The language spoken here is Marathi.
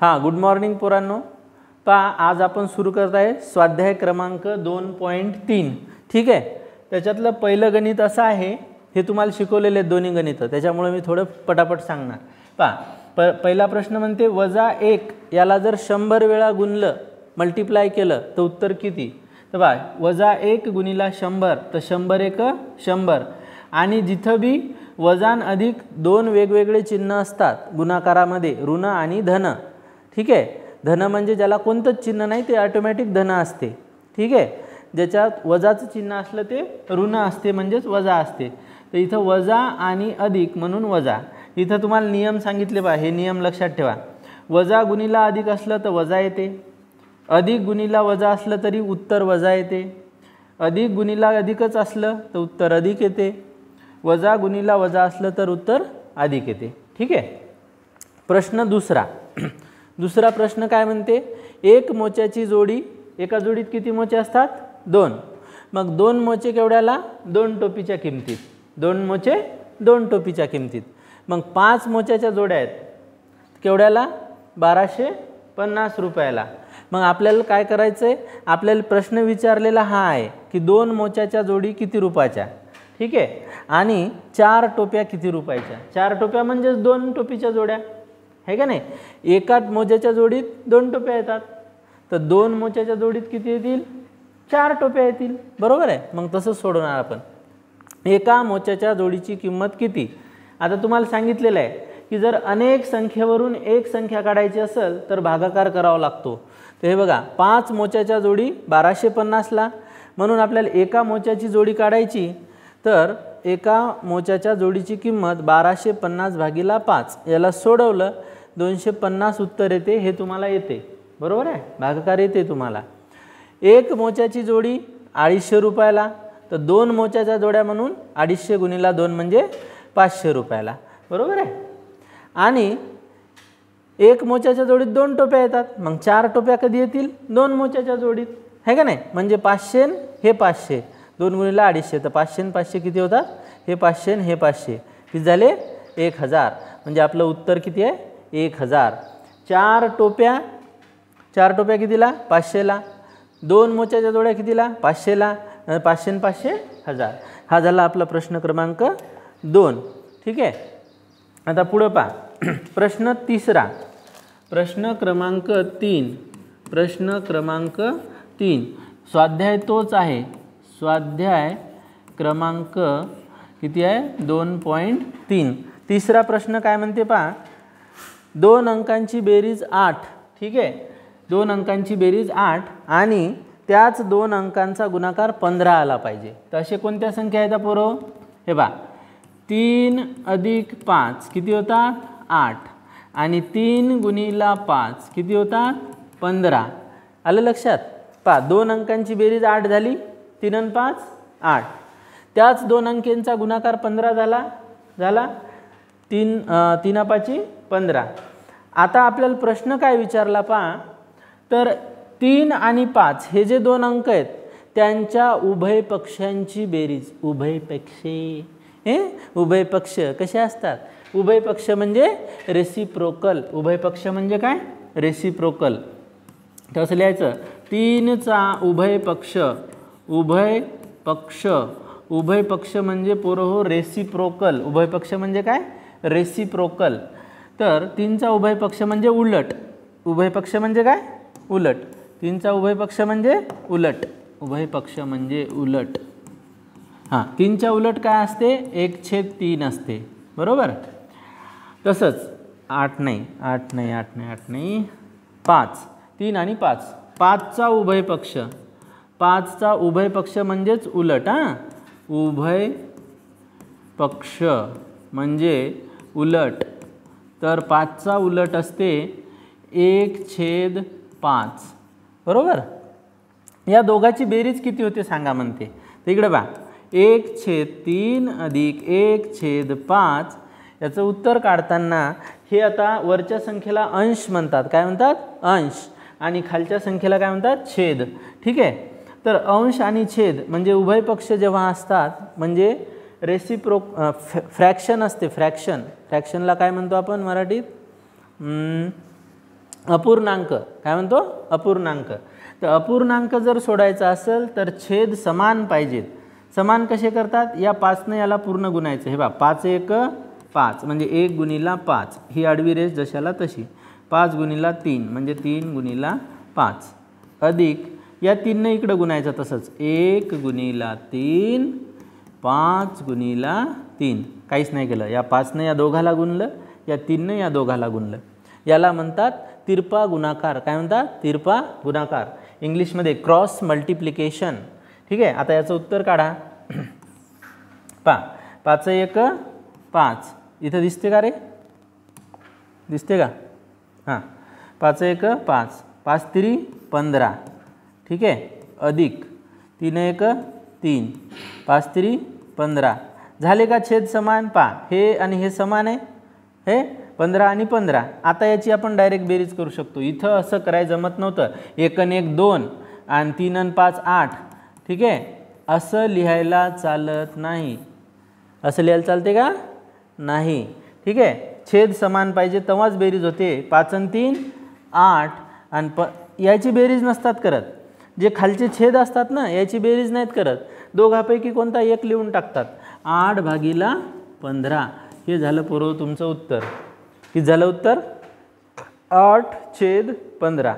हां, गुड मॉर्निंग पोरांनो. पहा, आज आपण सुरू करत आहे स्वाध्याय क्रमांक 2.3. ठीक आहे. त्याच्यातलं पहिलं गणित असं आहे, हे तुम्हाला शिकवलेले आहेत दोन्ही गणितं, त्याच्यामुळे मी थोडं पटापट सांगणार. पहा, पहिला प्रश्न म्हणते -1 याला जर 100 वेळा गुणलं, मल्टिप्लाय केलं तर उत्तर किती? तर पहा, -1 गुणिला 100 तर 100 एक 100. आणि जिथं बी वजान अधिक दोन वेगवेगळे चिन्ह असतात गुणाकारामध्ये, ऋण आणि धन. ठीक आहे. धन म्हणजे ज्याला कोणतंच चिन्ह नाही ते ऑटोमॅटिक धन असते. ठीक आहे. ज्याच्यात वजाचं चिन्ह असलं ते ऋण असते, म्हणजेच वजा असते. तर इथं वजा आणि अधिक म्हणून वजा. इथं तुम्हाला नियम सांगितले पहा, हे नियम लक्षात ठेवा. वजा गुणिला अधिक असलं तर वजा येते, अधिक गुणिला वजा असलं तरी उत्तर वजा येते, अधिक गुणिला अधिकच असलं तर उत्तर अधिक येते, वजा गुणिला वजा असलं तर उत्तर अधिक येते. ठीक आहे. प्रश्न दुसरा प्रश्न काय म्हणते? एक मोच्याची जोडी, एका जोडीत किती मोचे असतात? 2. मग 2 मोचे केवढ्याला? 2 टोपीच्या किमतीत. 2 मोचे 2 टोपीच्या किमतीत. मग 5 मोच्याच्या जोड्या आहेत केवढ्याला? 1250 रुपयाला. मग आपल्याला काय करायचं आहे? आपल्याला प्रश्न विचारलेला हा आहे की 2 मोच्याच्या जोडी किती रुपयाच्या? ठीक आहे. आणि 4 टोप्या किती रुपयाच्या? 4 टोप्या म्हणजेच 2 टोपीच्या जोड्या आहे का नाही? एका मोज्याच्या जोडीत 2 टोप्या येतात, तर 2 मोच्याच्या जोडीत किती येतील? 4 टोप्या येतील. बरोबर आहे. मग तसंच सोडवणार आपण. एका मोच्याच्या जोडीची किंमत किती? आता तुम्हाला सांगितलेलं आहे की जर अनेक संख्येवरून एक संख्या काढायची असेल तर भागाकार करावा लागतो. तर हे बघा, 5 मोच्याच्या जोडी 1250ला, म्हणून आपल्याला एका मोच्याची जोडी काढायची. तर एका मोच्याच्या जोडीची किंमत 1250 भागिले 5. याला सोडवलं 250 उत्तर येते. हे तुम्हाला येते. बरोबर आहे. भागाकार येते तुम्हाला. एक मोच्याची जोडी 250 रुपयाला, तर 2 मोच्याच्या जोड्या म्हणून 250 गुणिला 2 म्हणजे 500 रुपयाला. बरोबर आहे. आणि एक मोच्याच्या जोडीत 2 टोप्या येतात, मग 4 टोप्या कधी येतील? 2 मोच्याच्या जोडीत आहे का नाही? म्हणजे 500 हे 500, 2 गुणिला 250, तर 500 आणि 500 किती होतात? हे 500 आणि हे 500 किती झाले? 1000. म्हणजे आपलं उत्तर किती आहे? 1000. 4 टोप्या कितीला? 500ला. 2 मोच्याच्या जोड्या कितीला? 500ला. 500 आणि 500 1000. हा झाला आपला प्रश्न क्रमांक 2. ठीक आहे. आता पुढं पहा, प्रश्न तिसरा. प्रश्न क्रमांक 3. स्वाध्याय तोच आहे. स्वाध्याय क्रमांक किती आहे? 2.3. तिसरा प्रश्न काय म्हणते पहा, 2 अंकांची बेरीज 8. ठीक आहे. 2 अंकांची बेरीज 8 आणि त्याच 2 अंकांचा गुणाकार 15 आला पाहिजे. तर असे कोणत्या संख्या आहेत पोरं? हे पहा, 3 अधिक 5 किती होतात? 8. आणि 3 गुणिला 5 किती होतात? 15. आलं लक्षात? पहा, 2 अंकांची बेरीज 8 झाली. 3 आणि 5 8. त्याच 2 अंकांचा गुणाकार 15 झाला. 3 5 15. आता आपल्याला प्रश्न काय विचारला पहा, तर 3 आणि 5 हे जे 2 अंक आहेत त्यांच्या उभय पक्षांची बेरीज. उभय पक्ष कसे असतात? उभय पक्ष म्हणजे रेसिप्रोकल. उभय पक्ष म्हणजे काय? रेसिप्रोकल. कसं लिहायचं? 3चा उभय पक्ष. उभय पक्ष म्हणजे पोरं हो रेसिप्रोकल. उभय पक्ष म्हणजे काय? रेसिप्रोकल. तर 3चा उभय पक्ष म्हणजे उलट. उभय पक्ष म्हणजे काय? उलट. 3चा उभय पक्ष म्हणजे उलट. उभय पक्ष म्हणजे उलट. हां, 3च्या उलट काय असते? 1/3 असते. बरोबर. तसंच 8 नाही 5. 3 आणि 5. 5चा उभय पक्ष. 5चा उभय पक्ष म्हणजेच उलट. हां, उभय पक्ष म्हणजे उलट. तर 5चा उलट असते 1/5. बरोबर. या दोघांची बेरीज किती होते सांगा म्हणते. तर इकडे बघा, 1/3 अधिक 1/5. याचं उत्तर काढताना हे आता वरच्या संख्येला अंश म्हणतात. काय म्हणतात? अंश. आणि खालच्या संख्येला काय म्हणतात? छेद. ठीक आहे. तर अंश आणि छेद म्हणजे उभय पक्ष जेव्हा असतात म्हणजे फ्रॅक्शन असते. फ्रॅक्शनला काय म्हणतो आपण मराठीत? अपूर्णांक काय म्हणतो अपूर्णांक. तर अपूर्णांक जर सोडायचा असेल तर छेद समान पाहिजेत. समान कसे करतात, या 5ने याला पूर्ण गुणायचं. हे बा 5 1 5 म्हणजे 1 गुणिला 5, ही आडवी रेष जशाला तशी. 5 गुणिला 3 म्हणजे 3 गुणिला 5 अधिक या 3ने इकडं गुणायचं तसंच 1 गुणिला 3 5 गुणिला 3. काहीच नाही केलं, या 5ने या दोघाला गुणलं, या 3ने या दोघाला गुणलं. याला म्हणतात तिरपा गुणाकार. काय म्हणतात, तिरपा गुणाकार. इंग्लिशमध्ये क्रॉस मल्टिप्लिकेशन. ठीक आहे. आता याचं उत्तर काढा. 5 1 5 इथं दिसते का रे, दिसते का? हां 5 1 5 5 3 15. ठीक आहे. अधिक 3 1 3 5 3 15. झाले का छेद समान? हे आणि हे समान आहे, हे 15 आणि 15. आता याची आपण डायरेक्ट बेरीज करू शकतो. इथं असं करायला जमत नव्हतं. 1 आणि 1 2 आणि 3 आणि 5 8. ठीक आहे. असं लिहायला चालत नाही. असं लिहायला चालते का? नाही. ठीक आहे. छेद समान पाहिजे तेव्हाच बेरीज होते. 5 आणि 3 8 आणि याची बेरीज नसतात करत. जे खालचे छेद असतात ना याची बेरीज नाहीत करत. दोघांपैकी कोणता एक लिहून टाकतात. 8 भागिला 15. हे झालं पोरं तुमचं उत्तर. हे झालं उत्तर 8/15.